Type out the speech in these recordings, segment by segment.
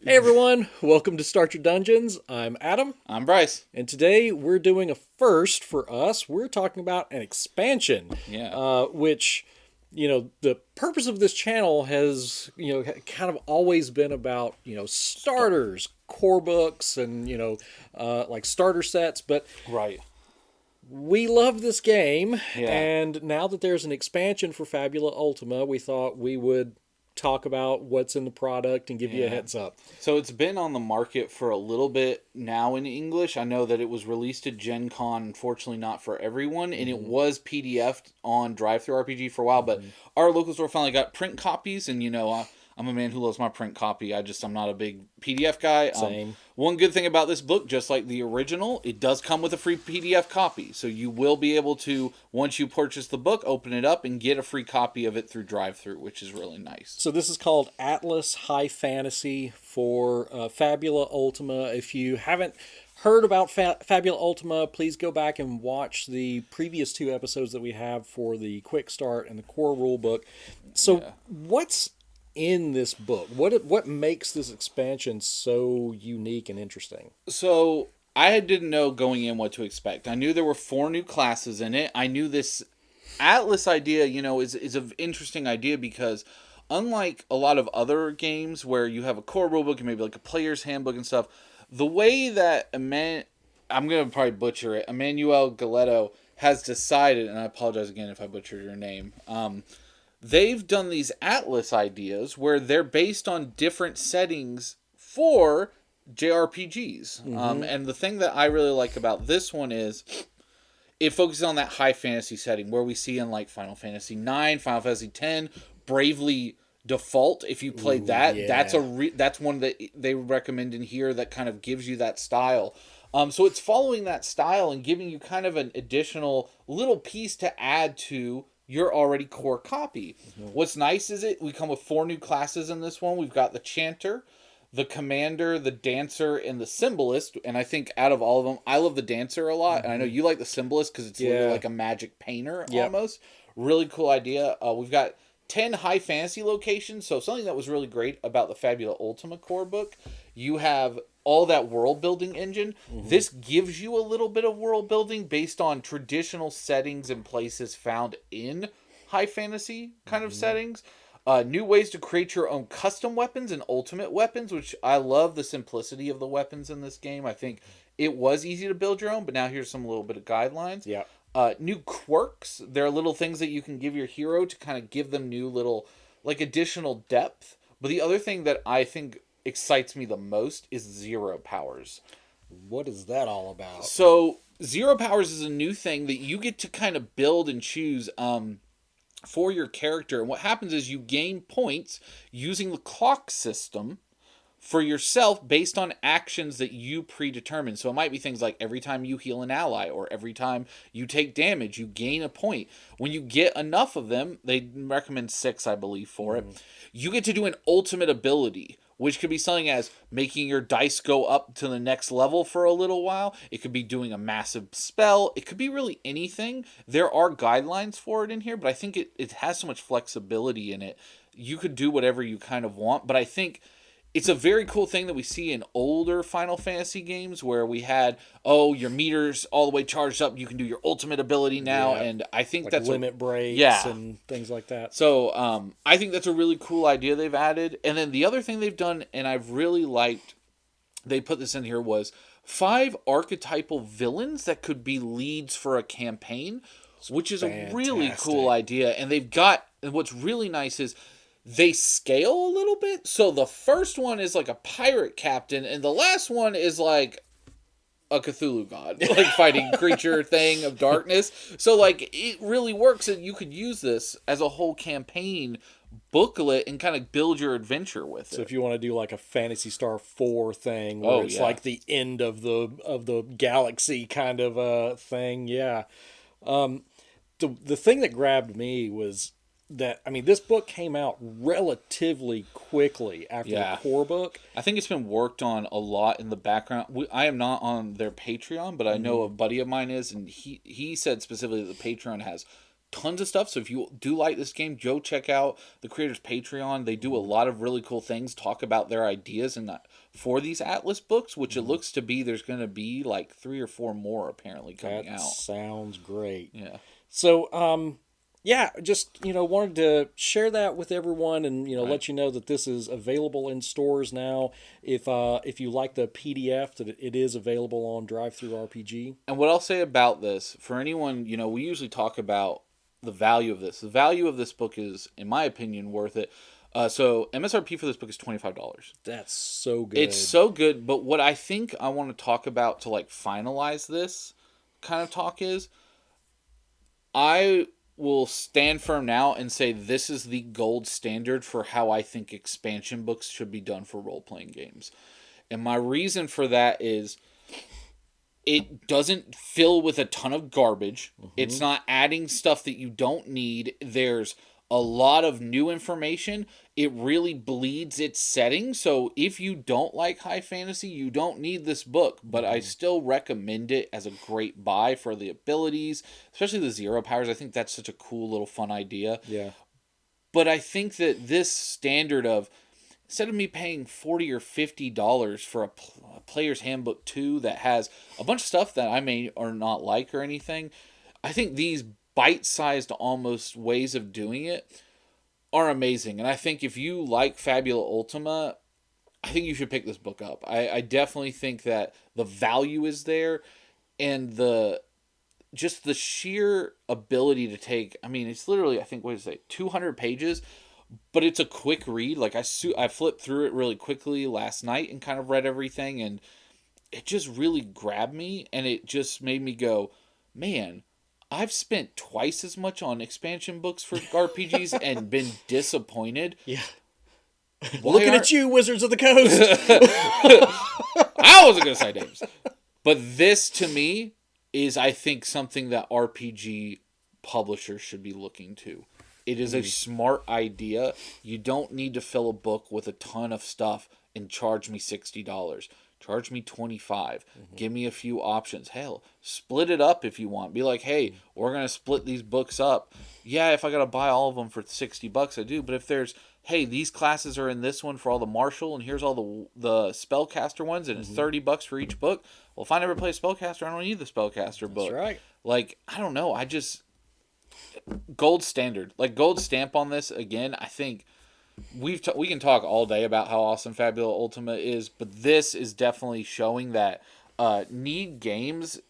Hey everyone, welcome to Start Your Dungeons. I'm Adam, I'm Bryce. and today we're doing a first for us. We're talking about an expansion, Yeah. which, the purpose of this channel has, kind of always been about, Start. starters, core books, and, like starter sets. But Right. we love this game, Yeah. and now that there's an expansion for Fabula Ultima, we thought we would talk about what's in the product and give you a Yeah. heads up. So it's been on the market for a little bit now in English. I know that it was released at Gen Con, unfortunately not for everyone, and it was PDF'd on Drive Through RPG for a while, but our local store finally got print copies, and I'm a man who loves my print copy. I'm not a big PDF guy. Same. One good thing about this book, just like the original, it does come with a free PDF copy. So you will be able to, once you purchase the book, open it up and get a free copy of it through drive-through, which is really nice. So this is called Atlas High Fantasy for Fabula Ultima. If you haven't heard about Fabula Ultima, please go back and watch the previous two episodes that we have for the quick start and the core rule book. So Yeah. what's in this book? What makes this expansion so unique and interesting? So I didn't know going in what to expect. I knew there were 4 new classes in it. I knew this Atlas idea, is an interesting idea because unlike a lot of other games where you have a core rulebook and maybe like a player's handbook and stuff, the way that I'm gonna probably butcher it, Emmanuel Galetto has decided, and I apologize again if I butchered your name. They've done these Atlas ideas where they're based on different settings for JRPGs. And the thing that I really like about this one is it focuses on that high fantasy setting where we see in like Final Fantasy 9, Final Fantasy 10, Bravely Default. If you played that, yeah. that's one that they recommend in here that kind of gives you that style. So it's following that style and giving you kind of an additional little piece to add to your already core copy. What's nice is we come with 4 new classes in this one. We've got the Chanter, the Commander, the Dancer, and the Symbolist. And I think out of all of them, I love the Dancer a lot. And I know you like the Symbolist because it's literally like a magic painter almost. Really cool idea. We've got 10 high fantasy locations. So something that was really great about the Fabula Ultima core book, you have all that world building engine. This gives you a little bit of world building based on traditional settings and places found in high fantasy kind of settings. New ways to create your own custom weapons and ultimate weapons, which I love the simplicity of the weapons in this game. I think it was easy to build your own, but now here's some little bit of guidelines. Yeah. New quirks. There are little things that you can give your hero to kind of give them new little, like, additional depth. But the other thing that I think excites me the most is zero powers. What is that all about? So zero powers is a new thing that you get to kind of build and choose for your character. And what happens is you gain points using the clock system for yourself based on actions that you predetermine. So it might be things like every time you heal an ally or every time you take damage, you gain a point. When you get enough of them, they recommend 6, I believe, for it. You get to do an ultimate ability, which could be something as making your dice go up to the next level for a little while. It could be doing a massive spell. It could be really anything. There are guidelines for it in here, but I think it has so much flexibility in it. You could do whatever you kind of want, but I think it's a very cool thing that we see in older Final Fantasy games where we had, your meter's all the way charged up. You can do your ultimate ability now, and I think Like that's limit breaks yeah. and things like that. So I think that's a really cool idea they've added. And then the other thing they've done, and I've really liked, they put this in here, was 5 archetypal villains that could be leads for a campaign, which is a really cool idea. And and what's really nice is they scale a little bit. So the first one is like a pirate captain, and the last one is like a Cthulhu god, like fighting creature thing of darkness. So like it really works, and you could use this as a whole campaign booklet and kind of build your adventure with it. So if you want to do like a Fantasy Star 4 thing where it's like the end of the galaxy kind of thing, yeah. The thing that grabbed me was that, I mean, this book came out relatively quickly after the core book. I think it's been worked on a lot in the background. I am not on their Patreon, but I know a buddy of mine is, and he said specifically that the Patreon has tons of stuff. So if you do like this game, go check out the creators' Patreon. They do a lot of really cool things, talk about their ideas and for these Atlas books, which it looks to be there's going to be like 3 or 4 more apparently coming out. Sounds great. Yeah. So, yeah, just, wanted to share that with everyone and, let you know that this is available in stores now. If you like the PDF, that it is available on DriveThruRPG. And what I'll say about this, for anyone, we usually talk about the value of this. The value of this book is, in my opinion, worth it. So MSRP for this book is $25. That's so good. It's so good, but what I think I want to talk about to like finalize this kind of talk is, I will stand firm now and say this is the gold standard for how I think expansion books should be done for role-playing games. And my reason for that is it doesn't fill with a ton of garbage. It's not adding stuff that you don't need. There's a lot of new information. It really bleeds its setting. So if you don't like high fantasy, you don't need this book. But I still recommend it as a great buy for the abilities, especially the zero powers. I think that's such a cool little fun idea. Yeah. But I think that this standard of, instead of me paying $40 or $50 for a player's handbook 2 that has a bunch of stuff that I may or not like or anything, I think these bite-sized almost ways of doing it are amazing. And I think if you like Fabula Ultima, I think you should pick this book up. I definitely think that the value is there, and just the sheer ability to take, it's literally, I think, 200 pages, but it's a quick read. Like, I flipped through it really quickly last night and kind of read everything, and it just really grabbed me, and it just made me go, man, I've spent twice as much on expansion books for RPGs and been disappointed. Yeah. Looking at you, Wizards of the Coast. I wasn't going to say names. But this, to me, is, I think, something that RPG publishers should be looking to. It is a smart idea. You don't need to fill a book with a ton of stuff and charge me $60. Charge me $25. Give me a few options. Hell, split it up if you want. Be like, hey, we're going to split these books up. Yeah, if I got to buy all of them for $60, I do. But if there's, hey, these classes are in this one for all the martial, and here's all the spellcaster ones, and it's $30 for each book. Well, if I never play a spellcaster, I don't need the spellcaster book. That's right. Like, I don't know. Gold standard. Like, gold stamp on this, again, I think we can talk all day about how awesome Fabula Ultima is, but this is definitely showing that Need Games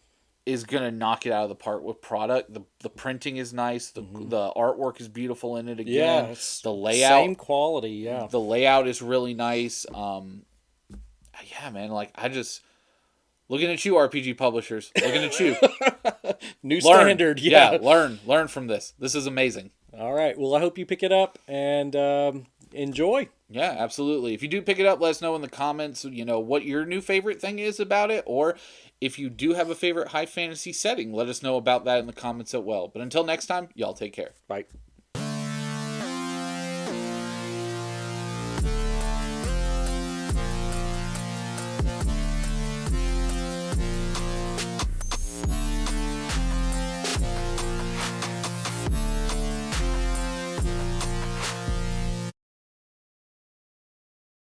is gonna knock it out of the park with product. The printing is nice. The artwork is beautiful in it again. Yeah, the layout, same quality. Yeah, the layout is really nice. Yeah, man. Like, I just looking at you, RPG publishers. Looking at you. New standard. Yeah, learn from this. This is amazing. All right. Well, I hope you pick it up and enjoy. Yeah, absolutely. If you do pick it up, let us know in the comments, what your new favorite thing is about it. Or if you do have a favorite high fantasy setting, let us know about that in the comments as well. But until next time, y'all take care. Bye.